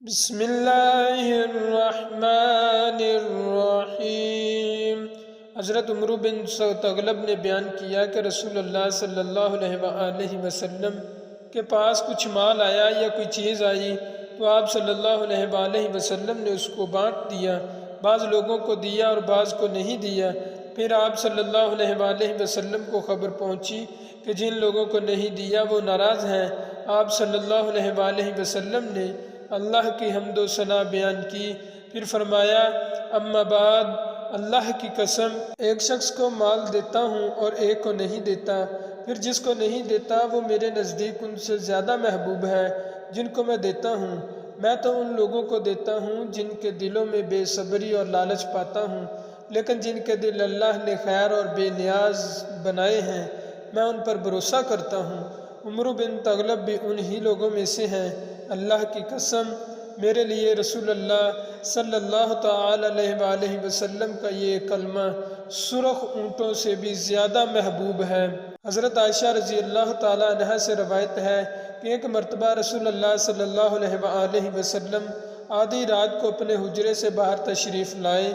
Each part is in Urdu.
بسم اللہ الرحمن الرحیم۔ حضرت عمر بن تغلب نے بیان کیا کہ رسول اللہ صلی اللہ علیہ وآلہ وسلم کے پاس کچھ مال آیا یا کوئی چیز آئی تو آپ صلی اللہ علیہ وآلہ وسلم نے اس کو بانٹ دیا، بعض لوگوں کو دیا اور بعض کو نہیں دیا۔ پھر آپ صلی اللہ علیہ وآلہ وسلم کو خبر پہنچی کہ جن لوگوں کو نہیں دیا وہ ناراض ہیں۔ آپ صلی اللہ علیہ وآلہ وسلم نے اللہ کی حمد و ثنا بیان کی، پھر فرمایا اما بعد، اللہ کی قسم ایک شخص کو مال دیتا ہوں اور ایک کو نہیں دیتا، پھر جس کو نہیں دیتا وہ میرے نزدیک ان سے زیادہ محبوب ہے جن کو میں دیتا ہوں۔ میں تو ان لوگوں کو دیتا ہوں جن کے دلوں میں بے صبری اور لالچ پاتا ہوں، لیکن جن کے دل اللہ نے خیر اور بے نیاز بنائے ہیں میں ان پر بھروسہ کرتا ہوں۔ عمر بن تغلب بھی انہی لوگوں میں سے ہیں۔ اللہ کی قسم میرے لیے رسول اللہ صلی اللہ تعالی علیہ وآلہ وسلم کا یہ کلمہ سرخ اونٹوں سے بھی زیادہ محبوب ہے۔ حضرت عائشہ رضی اللہ تعالی عنہا سے روایت ہے کہ ایک مرتبہ رسول اللہ صلی اللہ علیہ وآلہ وسلم آدھی رات کو اپنے حجرے سے باہر تشریف لائے۔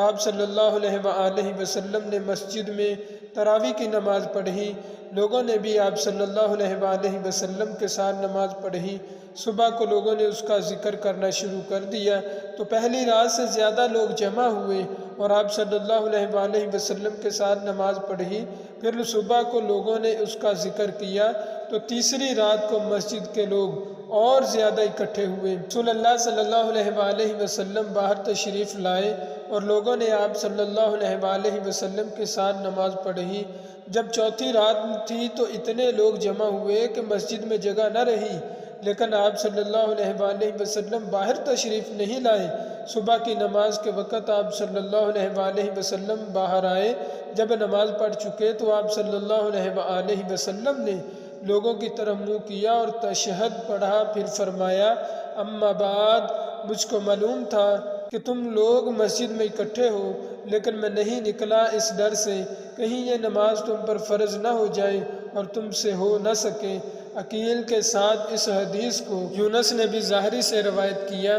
آپ صلی اللہ علیہ وآلہ وسلم نے مسجد میں تراویح کی نماز پڑھی، لوگوں نے بھی آپ صلی اللہ علیہ وآلہ وسلم کے ساتھ نماز پڑھی۔ صبح کو لوگوں نے اس کا ذکر کرنا شروع کر دیا تو پہلی رات سے زیادہ لوگ جمع ہوئے اور آپ صلی اللہ علیہ وآلہ وسلم کے ساتھ نماز پڑھی۔ پھر صبح کو لوگوں نے اس کا ذکر کیا تو تیسری رات کو مسجد کے لوگ اور زیادہ اکٹھے ہوئے۔ رسول اللہ صلی اللہ علیہ وآلہ وسلم باہر تشریف لائے اور لوگوں نے آپ صلی اللہ علیہ وآلہ وسلم کے ساتھ نماز پڑھی۔ جب چوتھی رات تھی تو اتنے لوگ جمع ہوئے کہ مسجد میں جگہ نہ رہی، لیکن آپ صلی اللہ علیہ وآلہ وسلم باہر تشریف نہیں لائے۔ صبح کی نماز کے وقت آپ صلی اللہ علیہ وآلہ وسلم باہر آئے۔ جب نماز پڑھ چکے تو آپ صلی اللہ علیہ وآلہ وسلم نے لوگوں کی طرف منہ کیا اور تشہد پڑھا، پھر فرمایا اما بعد، مجھ کو معلوم تھا کہ تم لوگ مسجد میں اکٹھے ہو، لیکن میں نہیں نکلا اس ڈر سے کہیں یہ نماز تم پر فرض نہ ہو جائے اور تم سے ہو نہ سکے۔ عقیل کے ساتھ اس حدیث کو یونس نے بھی ظاہری سے روایت کیا۔